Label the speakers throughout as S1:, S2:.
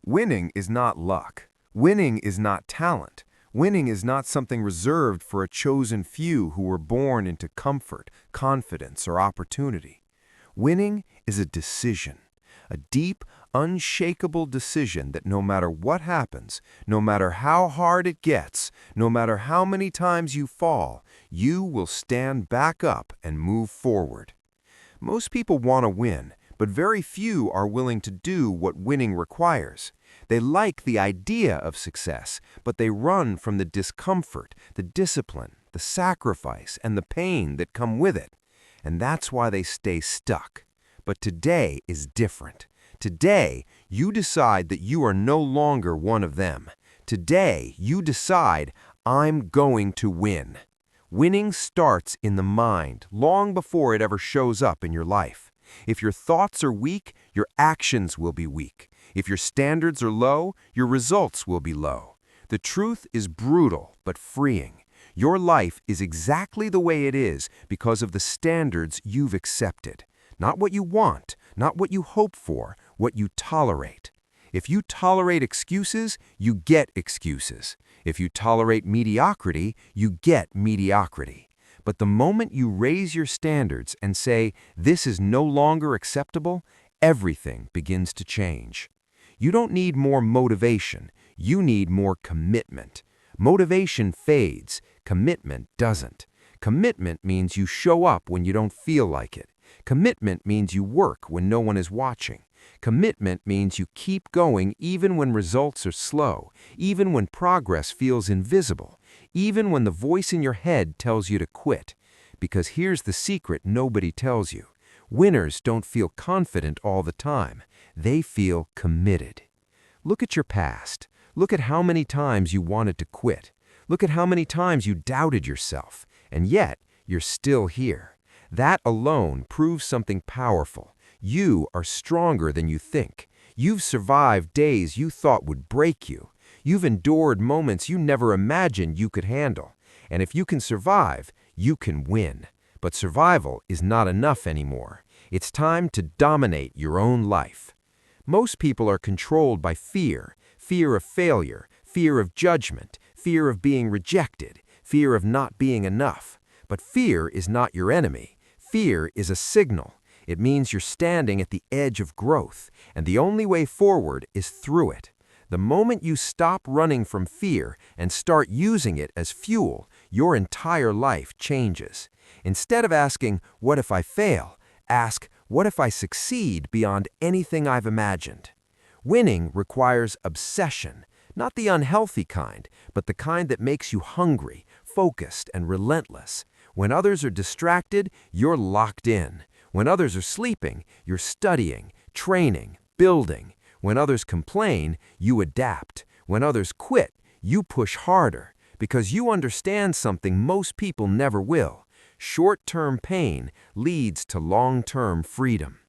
S1: Winning is not luck. Winning is not talent. Winning is not something reserved for a chosen few who were born into comfort, confidence, or opportunity. Winning is a decision, a deep, unshakable decision that no matter what happens, no matter how hard it gets, no matter how many times you fall, you will stand back up and move forward. Most people want to win, but very few are willing to do what winning requires. They like the idea of success, but they run from the discomfort, the discipline, the sacrifice, and the pain that come with it. And that's why they stay stuck. But today is different. Today, you decide that you are no longer one of them. Today, you decide, I'm going to win. Winning starts in the mind long before it ever shows up in your life. If your thoughts are weak, your actions will be weak. If your standards are low, your results will be low. The truth is brutal but freeing. Your life is exactly the way it is because of the standards you've accepted. Not what you want, not what you hope for, what you tolerate. If you tolerate excuses, you get excuses. If you tolerate mediocrity, you get mediocrity. But the moment you raise your standards and say, this is no longer acceptable, everything begins to change. You don't need more motivation, you need more commitment. Motivation fades, commitment doesn't. Commitment means you show up when you don't feel like it. Commitment means you work when no one is watching. Commitment means you keep going even when results are slow, even when progress feels invisible, even when the voice in your head tells you to quit. Because here's the secret nobody tells you. Winners don't feel confident all the time. They feel committed. Look at your past. Look at how many times you wanted to quit. Look at how many times you doubted yourself. And yet, you're still here. That alone proves something powerful. You are stronger than you think. You've survived days you thought would break you. You've endured moments you never imagined you could handle. And if you can survive, you can win. But survival is not enough anymore. It's time to dominate your own life. Most people are controlled by fear, fear of failure, fear of judgment, fear of being rejected, fear of not being enough. But fear is not your enemy. Fear is a signal. It means you're standing at the edge of growth, and the only way forward is through it. The moment you stop running from fear and start using it as fuel, your entire life changes. Instead of asking, what if I fail? Ask, what if I succeed beyond anything I've imagined? Winning requires obsession, not the unhealthy kind, but the kind that makes you hungry, focused, and relentless. When others are distracted, you're locked in. When others are sleeping, you're studying, training, building. When others complain, you adapt. When others quit, you push harder, because you understand something most people never will. Short-term pain leads to long-term freedom.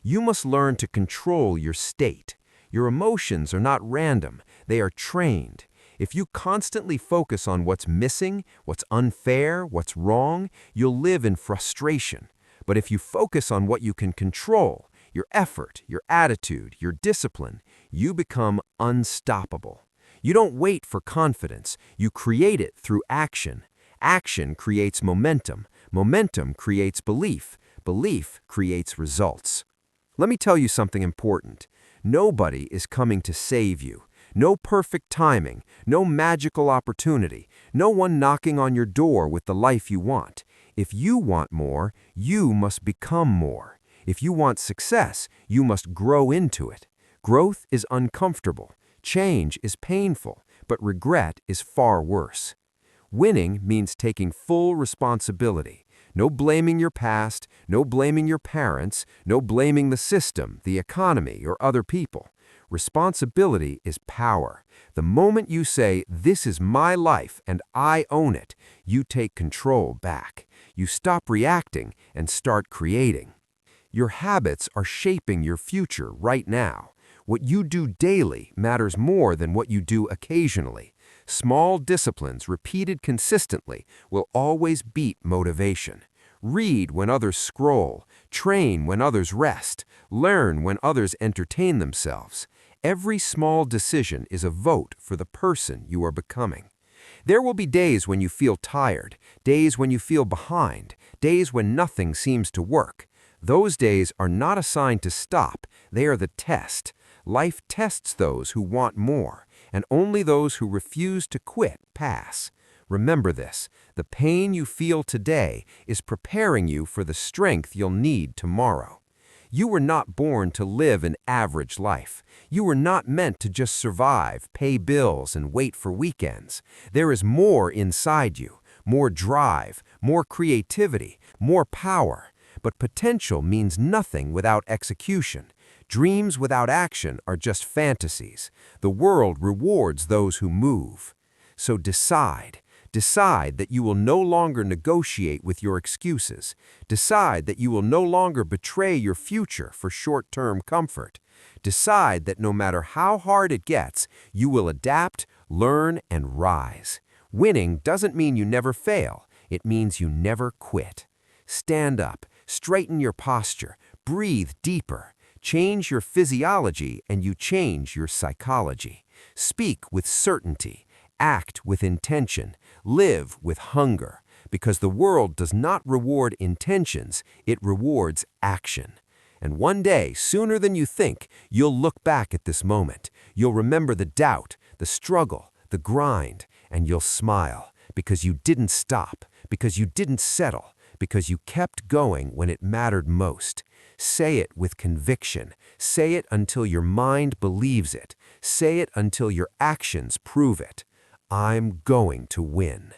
S1: You must learn to control your state. Your emotions are not random, they are trained. If you constantly focus on what's missing, what's unfair, what's wrong, you'll live in frustration. But if you focus on what you can control, your effort, your attitude, your discipline, you become unstoppable. You don't wait for confidence, you create it through action. Action creates momentum. Momentum creates belief. Belief creates results. Let me tell you something important. Nobody is coming to save you. No perfect timing, no magical opportunity, no one knocking on your door with the life you want. If you want more, you must become more. If you want success, you must grow into it. Growth is uncomfortable. Change is painful, but regret is far worse. Winning means taking full responsibility. No blaming your past, no blaming your parents, no blaming the system, the economy, or other people. Responsibility is power. The moment you say, this is my life and I own it, you take control back. You stop reacting and start creating. Your habits are shaping your future right now. What you do daily matters more than what you do occasionally. Small disciplines repeated consistently will always beat motivation. Read when others scroll, train when others rest, learn when others entertain themselves. Every small decision is a vote for the person you are becoming. There will be days when you feel tired, days when you feel behind, days when nothing seems to work. Those days are not a sign to stop, they are the test. Life tests those who want more, and only those who refuse to quit pass. Remember this, the pain you feel today is preparing you for the strength you'll need tomorrow. You were not born to live an average life. You were not meant to just survive, pay bills, and wait for weekends. There is more inside you, more drive, more creativity, more power. But potential means nothing without execution. Dreams without action are just fantasies. The world rewards those who move. So decide. Decide that you will no longer negotiate with your excuses. Decide that you will no longer betray your future for short-term comfort. Decide that no matter how hard it gets, you will adapt, learn, and rise. Winning doesn't mean you never fail. It means you never quit. Stand up, straighten your posture, breathe deeper. Change your physiology and you change your psychology. Speak with certainty. Act with intention. Live with hunger. Because the world does not reward intentions, it rewards action. And one day, sooner than you think, you'll look back at this moment. You'll remember the doubt, the struggle, the grind, and you'll smile. Because you didn't stop. Because you didn't settle. Because you kept going when it mattered most. Say it with conviction. Say it until your mind believes it. Say it until your actions prove it. I'm going to win.